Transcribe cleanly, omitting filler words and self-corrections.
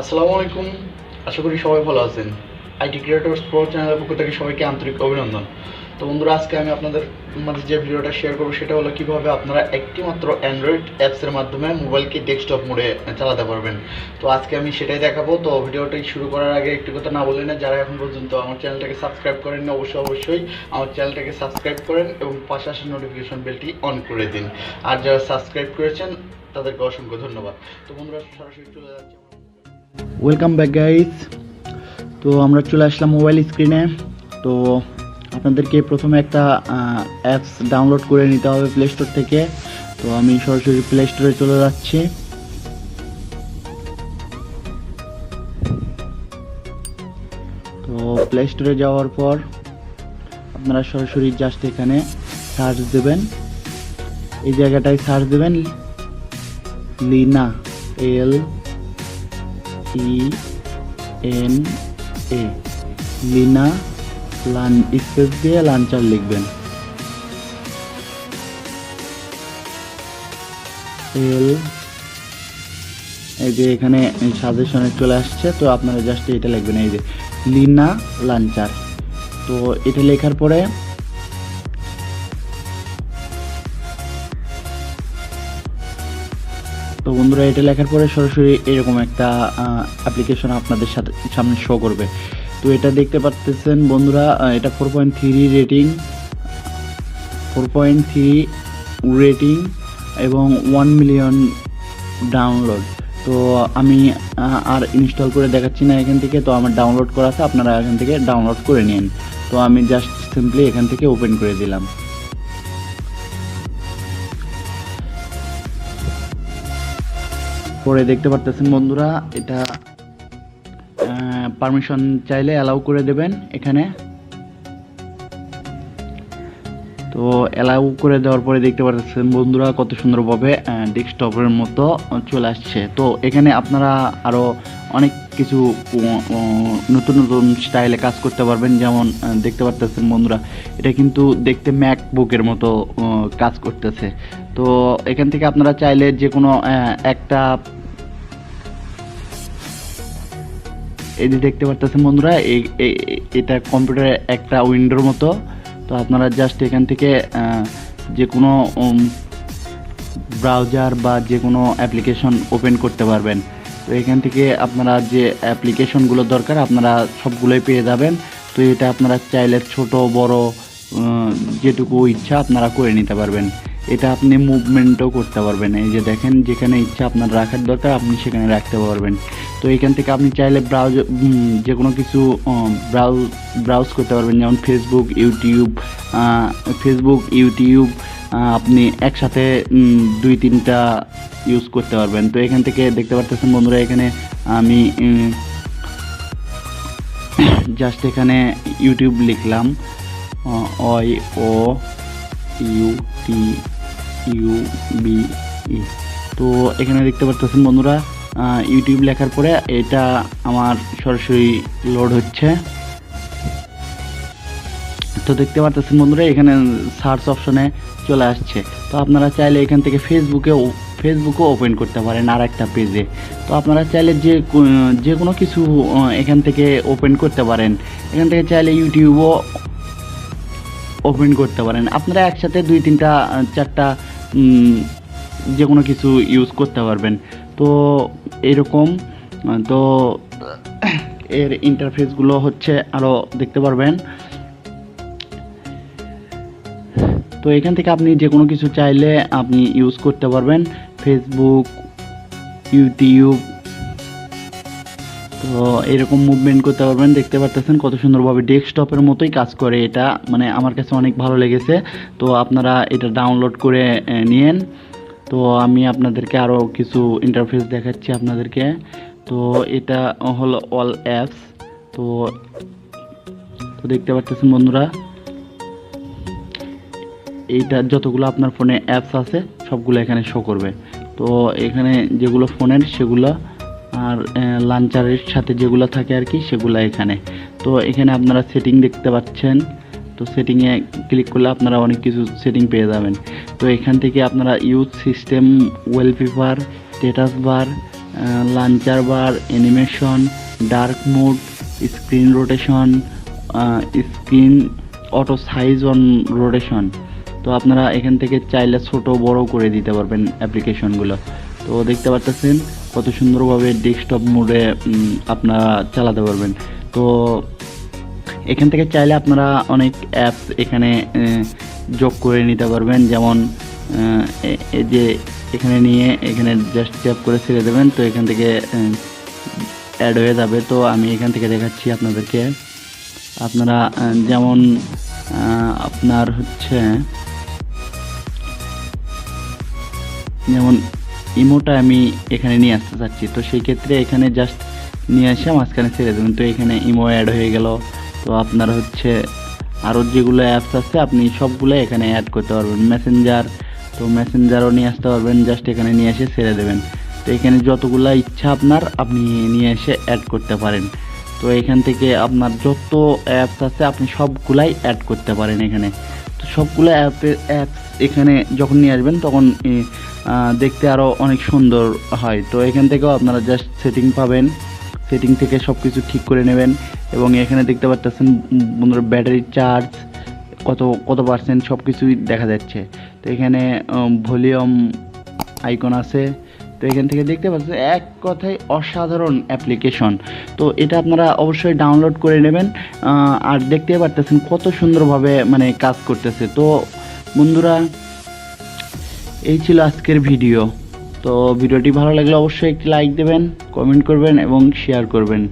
আসসালামু আলাইকুম। আশা করি সবাই ভালো আছেন। আইটি ক্রিয়েটরস প্রো চ্যানেলের পক্ষ থেকে সবাইকে আন্তরিক অভিনন্দন। তো বন্ধুরা, আজকে আমি আপনাদের মাঝে যে ভিডিওটা শেয়ার করবো সেটা হলো কিভাবে আপনারা একটি মাত্র অ্যান্ড্রয়েড অ্যাপসের মাধ্যমে মোবাইলকে ডেস্কটপ মোডে চালাতে পারবেন। তো আজকে আমি সেটাই দেখাবো। তো ভিডিওটি শুরু করার আগে একটি কথা না বললে না, যারা এখন পর্যন্ত আমার চ্যানেলটাকে সাবস্ক্রাইব করেন না, অবশ্যই আমার চ্যানেলটাকে সাবস্ক্রাইব করেন এবং পাশে আসা নোটিফিকেশন বেলটি অন করে দিন। আর যারা সাবস্ক্রাইব করেছেন তাদেরকে অসংখ্য ধন্যবাদ। তো বন্ধুরা, সরাসরি চলে যাচ্ছে। Welcome back guys. তো আমরা চলে আসলাম মোবাইল স্ক্রিনে। তো আপনাদেরকে প্রথমে একটা অ্যাপস ডাউনলোড করে নিতে হবে প্লে স্টোর থেকে। তো আমি সরাসরি প্লে স্টোরে চলে যাচ্ছি। তো প্লে স্টোরে যাওয়ার পর আপনারা সরাসরি জাস্ট এখানে সার্চ দেবেন, এই জায়গাটায় সার্চ দেবেন লিনা, LENA, লিনা স্পেস দিয়ে লাঞ্চার লিখবেন। এই যে এখানে সাজেশনে চলে আসছে, তো আপনারা জাস্ট এটা লিখবেন, এই যে লিনা লাঞ্চার। তো এটা লেখার পরে তো বন্ধুরা, এটা লেখার পরে সরাসরি এরকম একটা অ্যাপ্লিকেশন আপনাদের সামনে শো করবে। তো এটা দেখতে পাচ্ছেন বন্ধুরা, এটা 4.3 রেটিং, 4.3 রেটিং এবং 1 মিলিয়ন ডাউনলোড। তো আমি আর ইনস্টল করে দেখাচ্ছি না এখান থেকে। তো আমার ডাউনলোড করা আছে, আপনারা এখান থেকে ডাউনলোড করে নিন। তো আমি জাস্ট সিম্পলি এখান থেকে ওপেন করে দিলাম। পরে দেখতে পারতেছেন বন্ধুরা, এটা পারমিশন চাইলে অ্যালাউ করে দেবেন এখানে। তো অ্যালাউ করে দেওয়ার পরে দেখতে পাচ্ছেন বন্ধুরা কত সুন্দরভাবে ডেস্কটপের মতো চলে আসছে। তো এখানে আপনারা আরও অনেক কিছু নতুন নতুন স্টাইলে কাজ করতে পারবেন। যেমন দেখতে পাচ্ছেন বন্ধুরা, এটা কিন্তু দেখতে ম্যাকবুকের মতো কাজ করতেছে। তো এখান থেকে আপনারা চাইলে যে কোনো একটা, এই যে দেখতে পাচ্ছেন বন্ধুরা, এটা কম্পিউটারের একটা উইন্ডোর মতো। তো আপনারা জাস্ট এখান থেকে যে কোনো ব্রাউজার বা যে কোনো অ্যাপ্লিকেশন ওপেন করতে পারবেন। তো এখান থেকে আপনারা যে অ্যাপ্লিকেশনগুলো দরকার আপনারা সবগুলোই পেয়ে যাবেন। তো এটা আপনারা চাইলে ছোট বড় যেটুকু ইচ্ছা আপনারা করে নিতে পারবেন। এটা আপনি মুভমেন্টও করতে পারবেন। এই যে দেখেন, যেখানে ইচ্ছা আপনার রাখার দরকার আপনি সেখানে রাখতে পারবেন। তো এখান থেকে আপনি চাইলে যে কোনো কিছু ব্রাউজ করতে পারবেন, যেমন ফেসবুক, ইউটিউব আপনি একসাথে 2-3টা ইউজ করতে পারবেন। তো এখান থেকে দেখতে পাচ্ছেন বন্ধুরা, এখানে আমি জাস্ট এখানে ইউটিউব লিখলাম, OYOUTUBE। তো এখানে দেখতে পাচ্ছেন বন্ধুরা, ইউটিউব লেখার পরে এটা আমার সরাসরি লোড হচ্ছে। তো দেখতে পাচ্ছেন বন্ধুরা, এখানে সার্চ অপশনে চলে আসছে। তো আপনারা চাইলে এখান থেকে ফেসবুকও ওপেন করতে পারেন আর একটা পেজে। তো আপনারা চাইলে যে কোনো কিছু এখান থেকে ওপেন করতে পারেন। এখান থেকে চাইলে ইউটিউবও ওপেন করতে পারেন। আপনারা একসাথে 2-3টা 4টা যে কোনো কিছু ইউজ করতে পারবেন। তো এরকম, তো এর ইন্টারফেসগুলো হচ্ছে আরও দেখতে পারবেন। তো এখান থেকে আপনি যে কোনো কিছু চাইলে আপনি ইউজ করতে পারবেন, ফেসবুক, ইউটিউব। তো এরকম মুভমেন্ট করতে পারবেন। দেখতে পাচ্ছেন কত সুন্দরভাবে ডেস্কটপের মতোই কাজ করে এটা, মানে আমার কাছে অনেক ভালো লেগেছে। তো আপনারা এটা ডাউনলোড করে নিন। তো আমি আপনাদেরকে আরও কিছু ইন্টারফেস দেখাচ্ছি আপনাদেরকে। তো এটা হলো অল অ্যাপস। তো দেখতে পাচ্ছেন বন্ধুরা, এইটা যতগুলো আপনার ফোনে অ্যাপস আছে সবগুলো এখানে শো করবে। তো এখানে যেগুলো ফোনের সেগুলো, আর লাঞ্চারের সাথে যেগুলো থাকে আর কি সেগুলো এখানে। তো এখানে আপনারা সেটিং দেখতে পাচ্ছেন। তো সেটিংয়ে ক্লিক করলে আপনারা অনেক কিছু সেটিং পেয়ে যাবেন। তো এখান থেকে আপনারা use system, wallpaper, status bar, launcher bar, animation, dark mode, screen rotation, screen auto size on rotation. তো আপনারা এখান থেকে চাইলে ছোট বড় করে দিতে পারবেন অ্যাপ্লিকেশনগুলো। তো দেখতে পাচ্ছেন কত সুন্দরভাবে ডেস্কটপ মোডে আপনারা চালাতে পারবেন। তো এখান থেকে চাইলে আপনারা অনেক অ্যাপস এখানে যোগ করে নিতে পারবেন, যেমন এই যে এখানে নিয়ে এখানে জাস্ট ট্যাপ করে ছেড়ে দেবেন, তো এখান থেকে অ্যাড হয়ে যাবে। তো আমি এখান থেকে দেখাচ্ছি আপনাদেরকে। আপনারা যেমন আপনার হচ্ছে যেমন ইমোটা আমি এখানে নিয়ে আসতে চাচ্ছি, তো সেই ক্ষেত্রে এখানে জাস্ট নিয়ে এসে মাঝখানে ছেড়ে দেবেন, তো এখানে ইমো অ্যাড হয়ে গেল। তো আপনার হচ্ছে আরও যেগুলো অ্যাপস আছে আপনি সবগুলো এখানে অ্যাড করতে পারবেন। মেসেঞ্জার, তো মেসেঞ্জারও নিয়ে আসতে পারবেন, জাস্ট এখানে নিয়ে এসে ছেড়ে দেবেন। তো এখানে যতগুলো ইচ্ছা আপনার আপনি নিয়ে এসে অ্যাড করতে পারেন। তো এখান থেকে আপনার যত অ্যাপস আছে আপনি সবগুলাই অ্যাড করতে পারেন এখানে। তো সবগুলো অ্যাপস এখানে যখন নিয়ে আসবেন তখন দেখতে আরও অনেক সুন্দর হয়। তো এখান থেকেও আপনারা জাস্ট সেটিং পাবেন, সেটিং থেকে সব কিছু ঠিক করে নেবেন। এবং এখানে দেখতে পাচ্ছেন বন্ধুরা ব্যাটারি চার্জ কত পার্সেন্ট সব কিছুই দেখা যাচ্ছে। তো এখানে ভলিউম আইকন আছে। তো এখান থেকে দেখতে পাচ্ছেন এক কথায় অসাধারণ অ্যাপ্লিকেশন। তো এটা আপনারা অবশ্যই ডাউনলোড করে নেবেন। আর দেখতে পাচ্ছেন কত সুন্দরভাবে মানে কাজ করতেছে। তো বন্ধুরা এই ছিল আজকের ভিডিও। তো ভিডিওটি ভালো লাগলে অবশ্যই একটি লাইক দেবেন, কমেন্ট করবেন এবং শেয়ার করবেন।